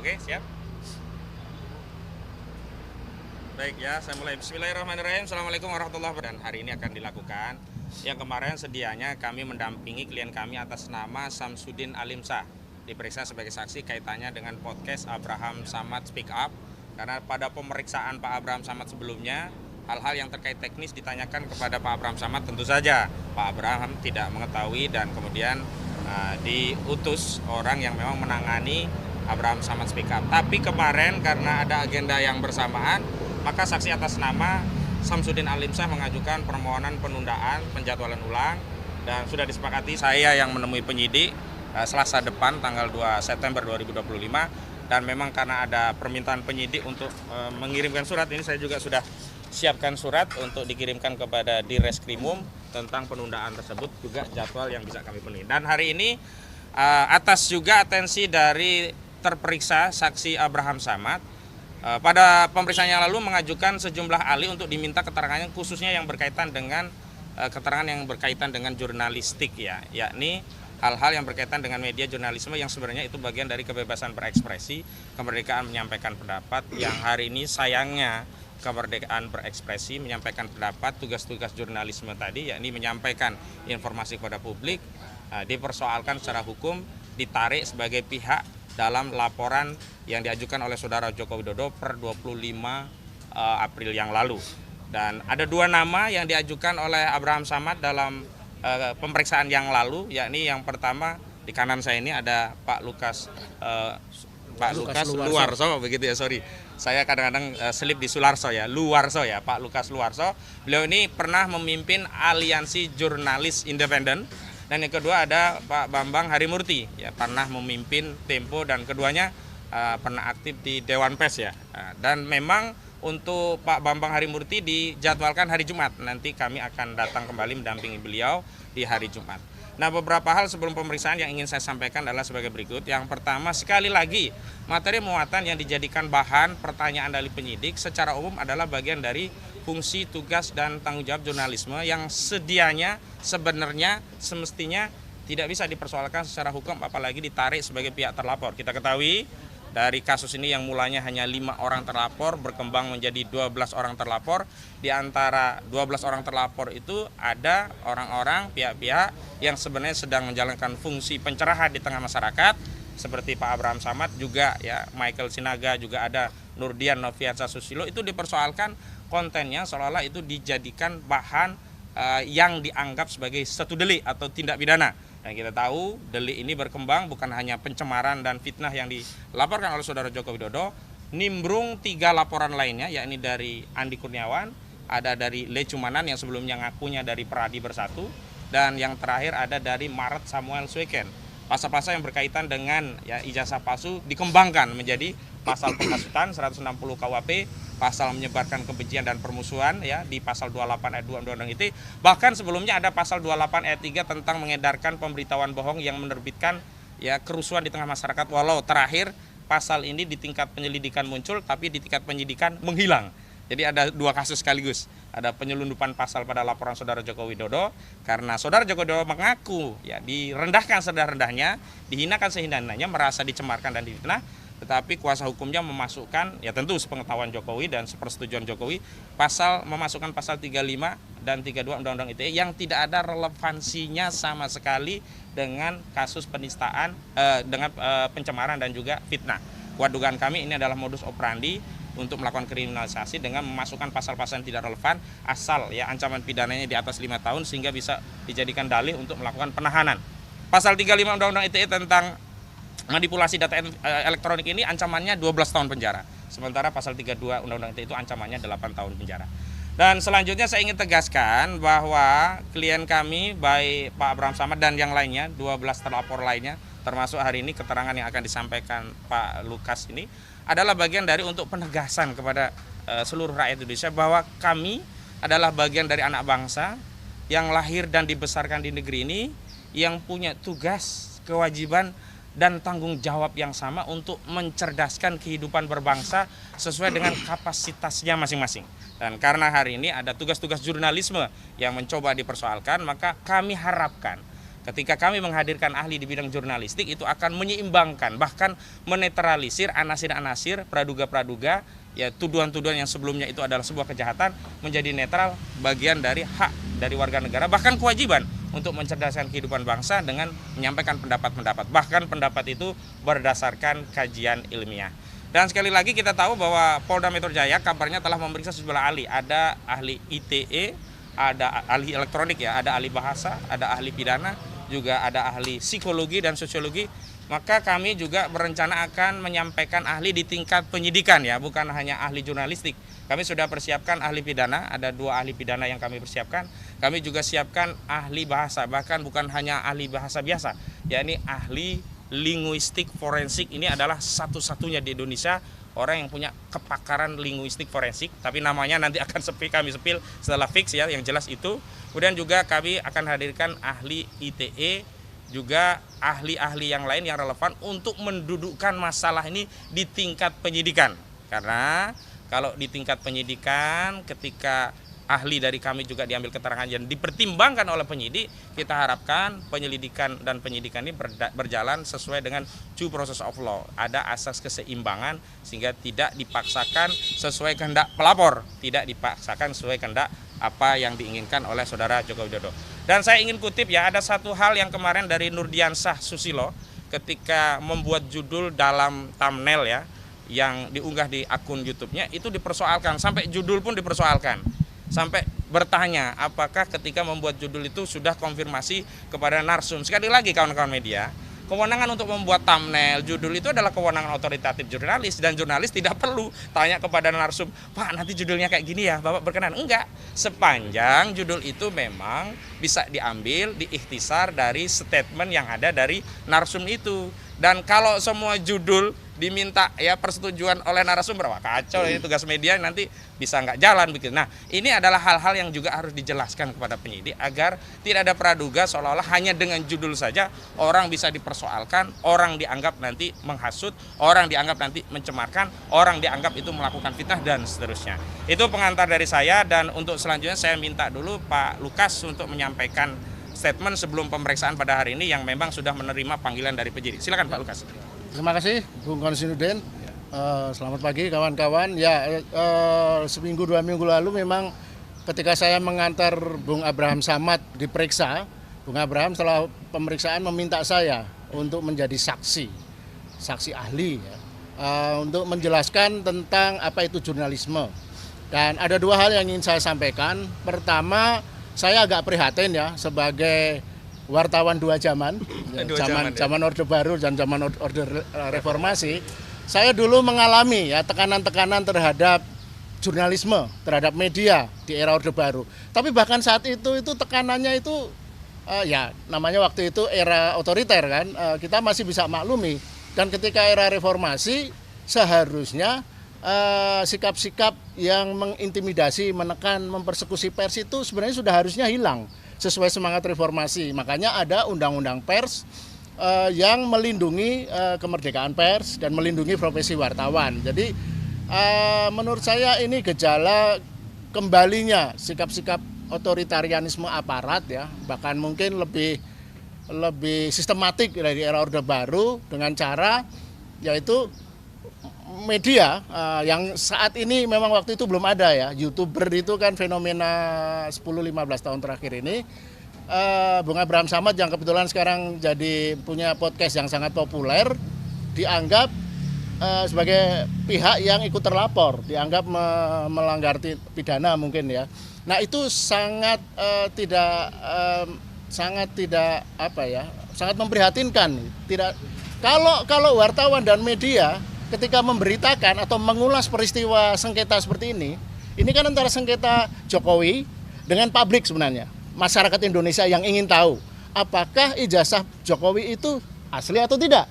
Oke, siap. Baik ya, saya mulai. Bismillahirrahmanirrahim. Assalamualaikum warahmatullahi wabarakatuh. Dan hari ini akan dilakukan yang kemarin sedianya kami mendampingi klien kami atas nama Samsudin Alimsah, diperiksa sebagai saksi kaitannya dengan podcast Abraham Samad Speak Up. Karena pada pemeriksaan Pak Abraham Samad sebelumnya, hal-hal yang terkait teknis ditanyakan kepada Pak Abraham Samad, tentu saja Pak Abraham tidak mengetahui dan kemudian diutus orang yang memang menangani Abraham Samad Speak Up. Tapi kemarin karena ada agenda yang bersamaan, maka saksi atas nama Samsudin Alimsah mengajukan permohonan penundaan penjadwalan ulang dan sudah disepakati saya yang menemui penyidik Selasa depan tanggal 2 September 2025, dan memang karena ada permintaan penyidik untuk mengirimkan surat, ini saya juga sudah siapkan surat untuk dikirimkan kepada Direskrimum tentang penundaan tersebut, juga jadwal yang bisa kami penuhi. Dan hari ini atas juga atensi dari terperiksa saksi Abraham Samad, pada pemeriksaan yang lalu mengajukan sejumlah ahli untuk diminta keterangannya, khususnya yang berkaitan dengan keterangan yang berkaitan dengan jurnalistik ya, yakni hal-hal yang berkaitan dengan media jurnalisme yang sebenarnya itu bagian dari kebebasan berekspresi, kemerdekaan menyampaikan pendapat, yang hari ini sayangnya kemerdekaan berekspresi menyampaikan pendapat, tugas-tugas jurnalisme tadi yakni menyampaikan informasi kepada publik dipersoalkan secara hukum, ditarik sebagai pihak dalam laporan yang diajukan oleh saudara Joko Widodo per 25 April yang lalu. Dan ada dua nama yang diajukan oleh Abraham Samad dalam pemeriksaan yang lalu, yakni yang pertama di kanan saya ini ada Pak Lukas Luarso, begitu ya, sorry. Saya kadang-kadang selip di Sularso ya, Luarso ya, Pak Lukas Luarso. Beliau ini pernah memimpin Aliansi Jurnalis Independen. Dan yang kedua ada Pak Bambang Harimurti, ya, pernah memimpin Tempo dan keduanya pernah aktif di Dewan Pers ya. Dan memang untuk Pak Bambang Harimurti dijadwalkan hari Jumat. Nanti kami akan datang kembali mendampingi beliau di hari Jumat. Nah, beberapa hal sebelum pemeriksaan yang ingin saya sampaikan adalah sebagai berikut. Yang pertama, sekali lagi, materi muatan yang dijadikan bahan pertanyaan dari penyidik secara umum adalah bagian dari fungsi, tugas, dan tanggung jawab jurnalisme yang sedianya sebenarnya semestinya tidak bisa dipersoalkan secara hukum, apalagi ditarik sebagai pihak terlapor. Kita ketahui dari kasus ini yang mulanya hanya 5 orang terlapor berkembang menjadi 12 orang terlapor. Di antara 12 orang terlapor itu ada orang-orang, pihak-pihak yang sebenarnya sedang menjalankan fungsi pencerahan di tengah masyarakat, seperti Pak Abraham Samad juga ya, Michael Sinaga juga ada, Nurdian Noviansa Susilo, itu dipersoalkan kontennya seolah-olah itu dijadikan bahan yang dianggap sebagai satu delik atau tindak pidana. Dan kita tahu delik ini berkembang bukan hanya pencemaran dan fitnah yang dilaporkan oleh saudara Joko Widodo, nimbrung 3 laporan lainnya, yakni dari Andi Kurniawan, ada dari Le Cumanan yang sebelumnya ngakunya dari Peradi Bersatu, dan yang terakhir ada dari Maret Samuel Sweken. Pasal-pasal yang berkaitan dengan ya, ijazah palsu dikembangkan menjadi pasal penghasutan 160 KUHP, pasal menyebarkan kebencian dan permusuhan ya di pasal 28 ayat 2 Undang-Undang ITE. Bahkan sebelumnya ada pasal 28 ayat 3 tentang mengedarkan pemberitahuan bohong yang menerbitkan ya kerusuhan di tengah masyarakat, walau terakhir pasal ini di tingkat penyelidikan muncul tapi di tingkat penyidikan menghilang. Jadi ada 2 kasus sekaligus. Ada penyelundupan pasal pada laporan saudara Joko Widodo karena saudara Joko Widodo mengaku ya direndahkan serendah-rendahnya, dihinakan sehina-hinanya, merasa dicemarkan dan difitnah. Tetapi kuasa hukumnya memasukkan, ya tentu sepengetahuan Jokowi dan sepersetujuan Jokowi, memasukkan pasal 35 dan 32 Undang-Undang ITE yang tidak ada relevansinya sama sekali dengan kasus penistaan, dengan pencemaran dan juga fitnah. Kuat dugaan kami ini adalah modus operandi untuk melakukan kriminalisasi dengan memasukkan pasal-pasal yang tidak relevan, asal ya ancaman pidananya di atas 5 tahun sehingga bisa dijadikan dalih untuk melakukan penahanan. Pasal 35 Undang-Undang ITE tentang manipulasi data elektronik ini ancamannya 12 tahun penjara. Sementara pasal 32 Undang-Undang ITE itu ancamannya 8 tahun penjara. Dan selanjutnya saya ingin tegaskan bahwa klien kami baik Pak Abraham Samad dan yang lainnya, 12 terlapor lainnya, termasuk hari ini keterangan yang akan disampaikan Pak Lukas ini adalah bagian dari untuk penegasan kepada seluruh rakyat Indonesia bahwa kami adalah bagian dari anak bangsa yang lahir dan dibesarkan di negeri ini, yang punya tugas, kewajiban, dan tanggung jawab yang sama untuk mencerdaskan kehidupan berbangsa sesuai dengan kapasitasnya masing-masing. Dan karena hari ini ada tugas-tugas jurnalisme yang mencoba dipersoalkan, maka kami harapkan Ketika kami menghadirkan ahli di bidang jurnalistik, itu akan menyeimbangkan, bahkan menetralisir anasir-anasir, praduga-praduga, ya tuduhan-tuduhan yang sebelumnya itu adalah sebuah kejahatan, menjadi netral, bagian dari hak dari warga negara, bahkan kewajiban untuk mencerdaskan kehidupan bangsa dengan menyampaikan pendapat-pendapat. Bahkan pendapat itu berdasarkan kajian ilmiah. Dan sekali lagi kita tahu bahwa Polda Metro Jaya kabarnya telah memeriksa sejumlah ahli. Ada ahli ITE, ada ahli elektronik ya, ada ahli bahasa, ada ahli pidana, juga ada ahli psikologi dan sosiologi. Maka kami juga berencana akan menyampaikan ahli di tingkat penyidikan ya, bukan hanya ahli jurnalistik. Kami sudah persiapkan ahli pidana, ada 2 ahli pidana yang kami persiapkan. Kami juga siapkan ahli bahasa, bahkan bukan hanya ahli bahasa biasa, yakni ahli linguistik forensik. Ini adalah satu-satunya di Indonesia orang yang punya kepakaran linguistik forensik, tapi namanya nanti akan kami sepil setelah fix ya, yang jelas itu. Kemudian juga kami akan hadirkan ahli ITE, juga ahli-ahli yang lain yang relevan untuk mendudukkan masalah ini di tingkat penyidikan. Karena kalau di tingkat penyidikan, ketika ahli dari kami juga diambil keterangan dan dipertimbangkan oleh penyidik, kita harapkan penyelidikan dan penyidikan ini berjalan sesuai dengan due process of law. Ada asas keseimbangan sehingga tidak dipaksakan sesuai kehendak pelapor, tidak dipaksakan sesuai kehendak apa yang diinginkan oleh saudara Joko Widodo. Dan saya ingin kutip ya, ada satu hal yang kemarin dari Nurdiansah Susilo ketika membuat judul dalam thumbnail ya, yang diunggah di akun YouTube-nya, itu dipersoalkan, sampai judul pun dipersoalkan. Sampai bertanya apakah ketika membuat judul itu sudah konfirmasi kepada narsum. Sekali lagi kawan-kawan media, kewenangan untuk membuat thumbnail, judul itu adalah kewenangan otoritatif jurnalis, dan jurnalis tidak perlu tanya kepada narsum, Pak nanti judulnya kayak gini ya, Bapak berkenan. Enggak, sepanjang judul itu memang bisa diambil, diikhtisar dari statement yang ada dari narsum itu. Dan kalau semua judul diminta ya persetujuan oleh narasumber, wah kacau ini tugas media, nanti bisa nggak jalan begitu. Nah, ini adalah hal-hal yang juga harus dijelaskan kepada penyidik agar tidak ada praduga seolah-olah hanya dengan judul saja orang bisa dipersoalkan, orang dianggap nanti menghasut, orang dianggap nanti mencemarkan, orang dianggap itu melakukan fitnah dan seterusnya. Itu pengantar dari saya, dan untuk selanjutnya saya minta dulu Pak Lukas untuk menyampaikan statement sebelum pemeriksaan pada hari ini yang memang sudah menerima panggilan dari penyidik. Silakan Pak Lukas. Terima kasih Bung Konsinudin. Selamat pagi kawan-kawan. Ya, seminggu 2 minggu lalu memang ketika saya mengantar Bung Abraham Samad diperiksa, Bung Abraham setelah pemeriksaan meminta saya untuk menjadi saksi ahli ya, untuk menjelaskan tentang apa itu jurnalisme. Dan ada 2 hal yang ingin saya sampaikan. Pertama, saya agak prihatin ya sebagai wartawan 2 zaman, zaman Orde Baru dan zaman Orde Reformasi. Saya dulu mengalami ya tekanan-tekanan terhadap jurnalisme, terhadap media di era Orde Baru. Tapi bahkan saat itu tekanannya itu ya namanya waktu itu era otoriter kan, kita masih bisa maklumi. Dan ketika era reformasi seharusnya sikap-sikap yang mengintimidasi, menekan, mempersekusi pers itu sebenarnya sudah harusnya hilang sesuai semangat reformasi. Makanya ada undang-undang pers yang melindungi kemerdekaan pers dan melindungi profesi wartawan. Jadi menurut saya ini gejala kembalinya sikap-sikap otoritarianisme aparat ya, bahkan mungkin lebih sistematik dari era Orde Baru dengan cara yaitu media yang saat ini memang waktu itu belum ada ya. YouTuber itu kan fenomena 10-15 tahun terakhir ini. Bung Abraham Samad yang kebetulan sekarang jadi punya podcast yang sangat populer dianggap sebagai pihak yang ikut terlapor, dianggap melanggar pidana mungkin ya. Nah, itu sangat tidak apa ya, sangat memprihatinkan. Kalau wartawan dan media ketika memberitakan atau mengulas peristiwa sengketa seperti ini kan antara sengketa Jokowi dengan publik sebenarnya. Masyarakat Indonesia yang ingin tahu apakah ijazah Jokowi itu asli atau tidak.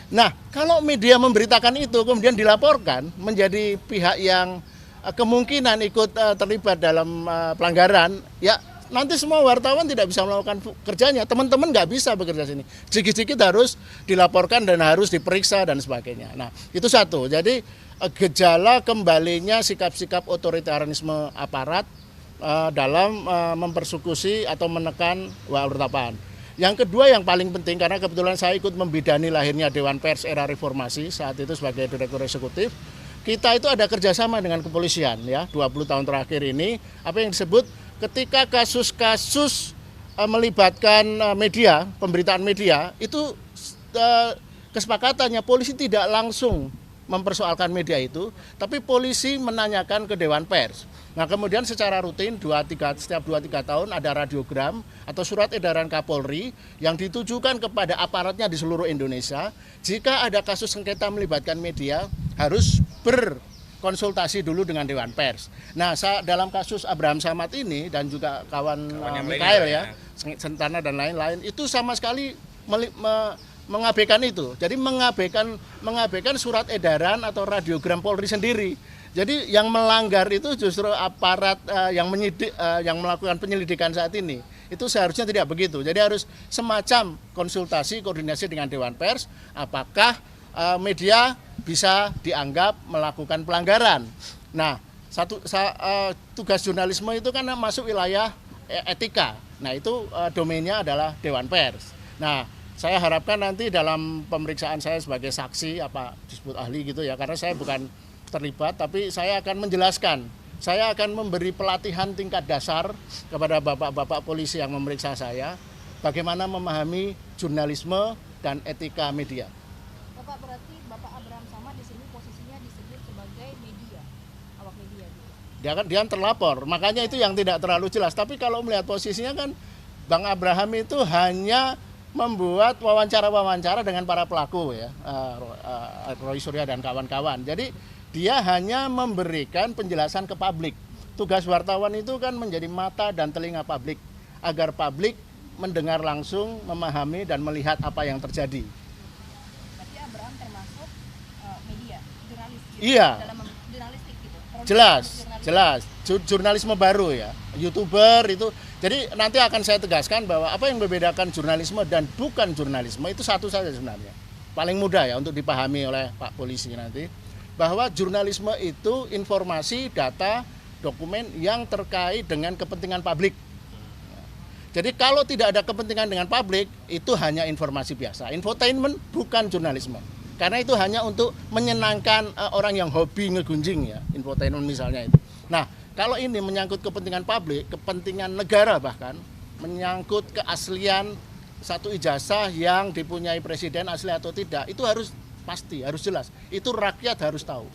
Nah, kalau media memberitakan itu kemudian dilaporkan menjadi pihak yang kemungkinan ikut terlibat dalam pelanggaran, ya nanti semua wartawan tidak bisa melakukan kerjanya, teman-teman nggak bisa bekerja sini. Sedikit-sedikit harus dilaporkan dan harus diperiksa dan sebagainya. Nah, itu satu. Jadi gejala kembalinya sikap-sikap otoritarianisme aparat dalam mempersekusi atau menekan wartawan. Yang kedua yang paling penting, karena kebetulan saya ikut membidani lahirnya Dewan Pers era Reformasi saat itu sebagai Direktur Eksekutif, kita itu ada kerjasama dengan kepolisian ya 20 tahun terakhir ini, apa yang disebut ketika kasus-kasus melibatkan media, pemberitaan media, itu kesepakatannya polisi tidak langsung mempersoalkan media itu, tapi polisi menanyakan ke Dewan Pers. Nah kemudian secara rutin setiap 2-3 tahun ada radiogram atau surat edaran Kapolri yang ditujukan kepada aparatnya di seluruh Indonesia. Jika ada kasus sengketa melibatkan media harus berkonsultasi dulu dengan Dewan Pers. Nah dalam kasus Abraham Samad ini dan juga kawan Mikael ya, Sentana dan lain-lain itu sama sekali mengabaikan itu. Jadi mengabaikan surat edaran atau radiogram Polri sendiri. Jadi yang melanggar itu justru aparat yang melakukan penyelidikan saat ini. Itu seharusnya tidak begitu. Jadi harus semacam konsultasi, koordinasi dengan Dewan Pers, apakah media bisa dianggap melakukan pelanggaran. Nah, tugas jurnalisme itu kan masuk wilayah etika. Nah, itu domainnya adalah Dewan Pers. Nah, saya harapkan nanti dalam pemeriksaan saya sebagai saksi disebut ahli gitu ya, karena saya bukan terlibat, tapi saya akan menjelaskan. Saya akan memberi pelatihan tingkat dasar kepada bapak-bapak polisi yang memeriksa saya, bagaimana memahami jurnalisme dan etika media. Bapak, berarti Bapak Abraham Samad di sini posisinya disebut sebagai media, awak media gitu. Dia terlapor, makanya itu yang tidak terlalu jelas. Tapi kalau melihat posisinya kan, Bang Abraham itu hanya membuat wawancara-wawancara dengan para pelaku ya, Roy Surya dan kawan-kawan. Jadi dia hanya memberikan penjelasan ke publik. Tugas wartawan itu kan menjadi mata dan telinga publik, agar publik mendengar langsung, memahami dan melihat apa yang terjadi. Berarti Abraham termasuk media, jurnalis gitu, Iya. dalam jurnalistik gitu. Jelas. Jurnalisme baru ya, YouTuber itu. Jadi nanti akan saya tegaskan bahwa apa yang membedakan jurnalisme dan bukan jurnalisme itu satu saja sebenarnya. Paling mudah ya untuk dipahami oleh Pak Polisi nanti. Bahwa jurnalisme itu informasi, data, dokumen yang terkait dengan kepentingan publik. Jadi kalau tidak ada kepentingan dengan publik, itu hanya informasi biasa. Infotainment bukan jurnalisme. Karena itu hanya untuk menyenangkan orang yang hobi ngegunjing ya, infotainment misalnya itu. Nah, kalau ini menyangkut kepentingan publik, kepentingan negara bahkan, menyangkut keaslian satu ijazah yang dipunyai presiden asli atau tidak, itu harus pasti, harus jelas. Itu rakyat harus tahu.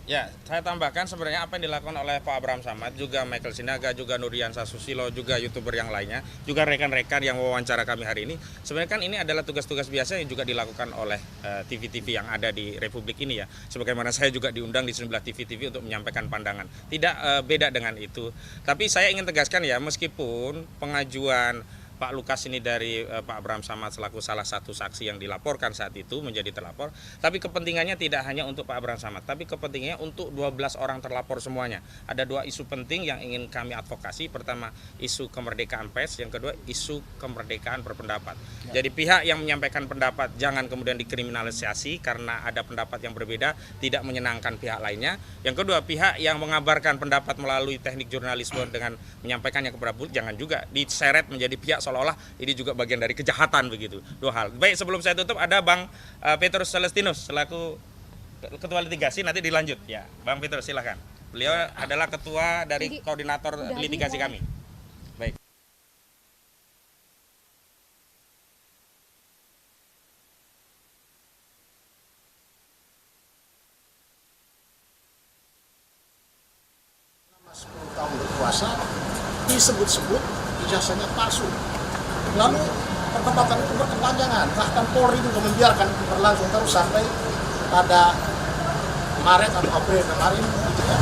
Ya, saya tambahkan sebenarnya apa yang dilakukan oleh Pak Abraham Samad, juga Michael Sinaga, juga Nurdiansyah Susilo, juga YouTuber yang lainnya, juga rekan-rekan yang wawancara kami hari ini. Sebenarnya kan ini adalah tugas-tugas biasa yang juga dilakukan oleh TV-TV yang ada di Republik ini ya. Sebagaimana saya juga diundang di sejumlah TV-TV untuk menyampaikan pandangan. Tidak beda dengan itu. Tapi saya ingin tegaskan ya, meskipun pengajuan Pak Lukas ini dari Pak Abraham Samad selaku salah satu saksi yang dilaporkan saat itu menjadi terlapor, tapi kepentingannya tidak hanya untuk Pak Abraham Samad, tapi kepentingannya untuk 12 orang terlapor semuanya. Ada dua isu penting yang ingin kami advokasi. Pertama, isu kemerdekaan pers, yang kedua isu kemerdekaan berpendapat. Jadi pihak yang menyampaikan pendapat jangan kemudian dikriminalisasi karena ada pendapat yang berbeda, tidak menyenangkan pihak lainnya. Yang kedua, pihak yang mengabarkan pendapat melalui teknik jurnalisme dengan menyampaikannya kepada publik jangan juga diseret menjadi pihak seolah-olah ini juga bagian dari kejahatan begitu. Dua hal. Baik, sebelum saya tutup ada Bang Petrus Celestinus selaku Ketua Litigasi, nanti dilanjut ya. Bang Petrus silahkan. Beliau adalah ketua dari koordinator litigasi kami. Baik. Tahun berkuasa disebut-sebut ijazahnya palsu. Lalu perdebatan itu berkepanjangan, bahkan Polri juga membiarkan itu berlangsung terus sampai pada Maret atau April kemarin gitu ya.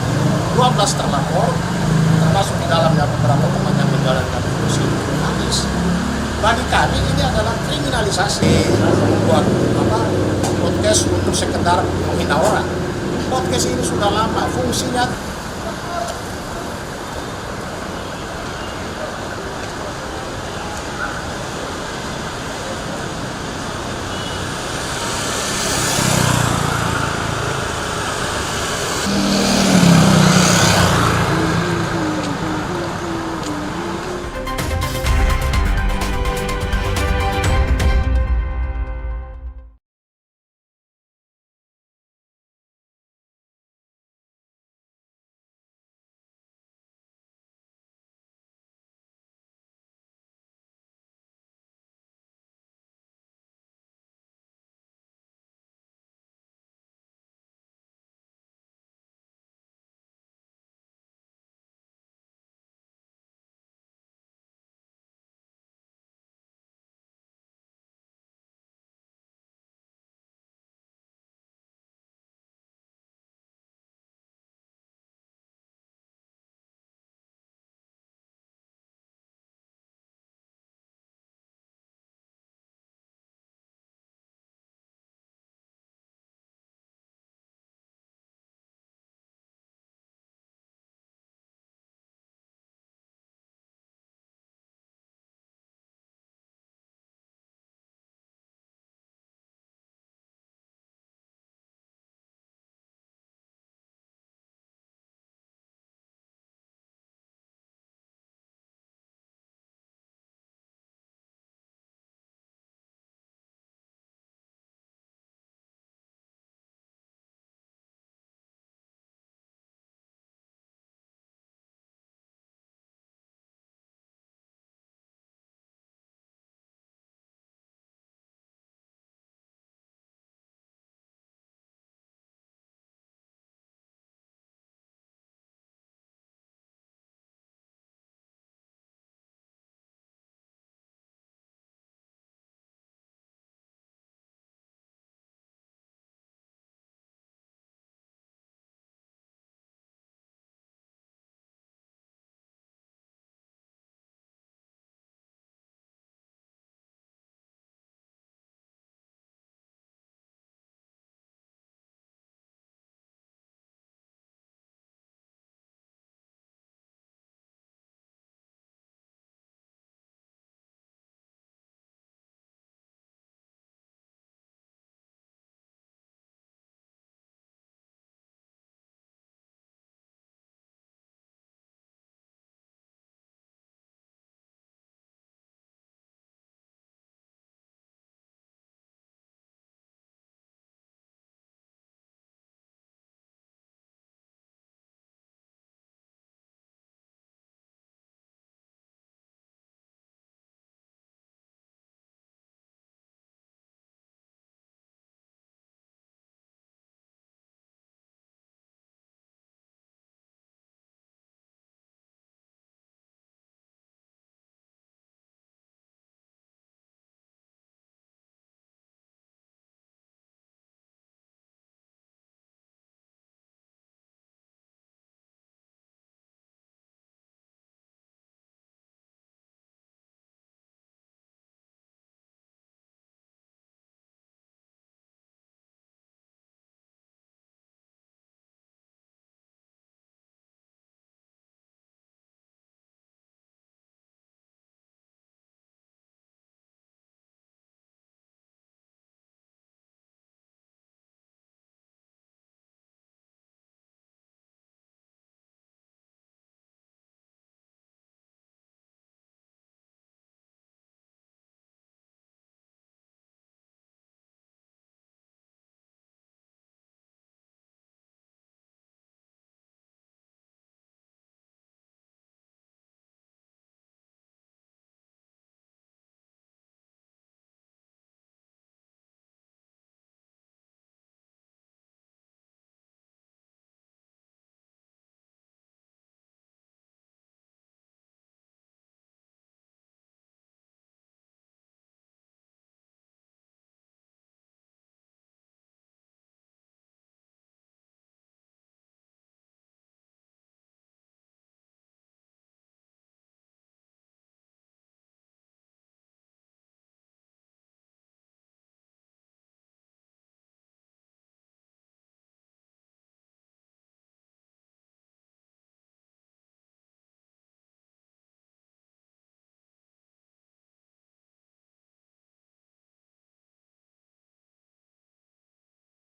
12 terlapor, termasuk di dalamnya beberapa teman yang menjalankan fungsi jurnalis. Bagi kami ini adalah kriminalisasi buat podcast untuk sekedar menghina orang. Podcast ini sudah lama fungsinya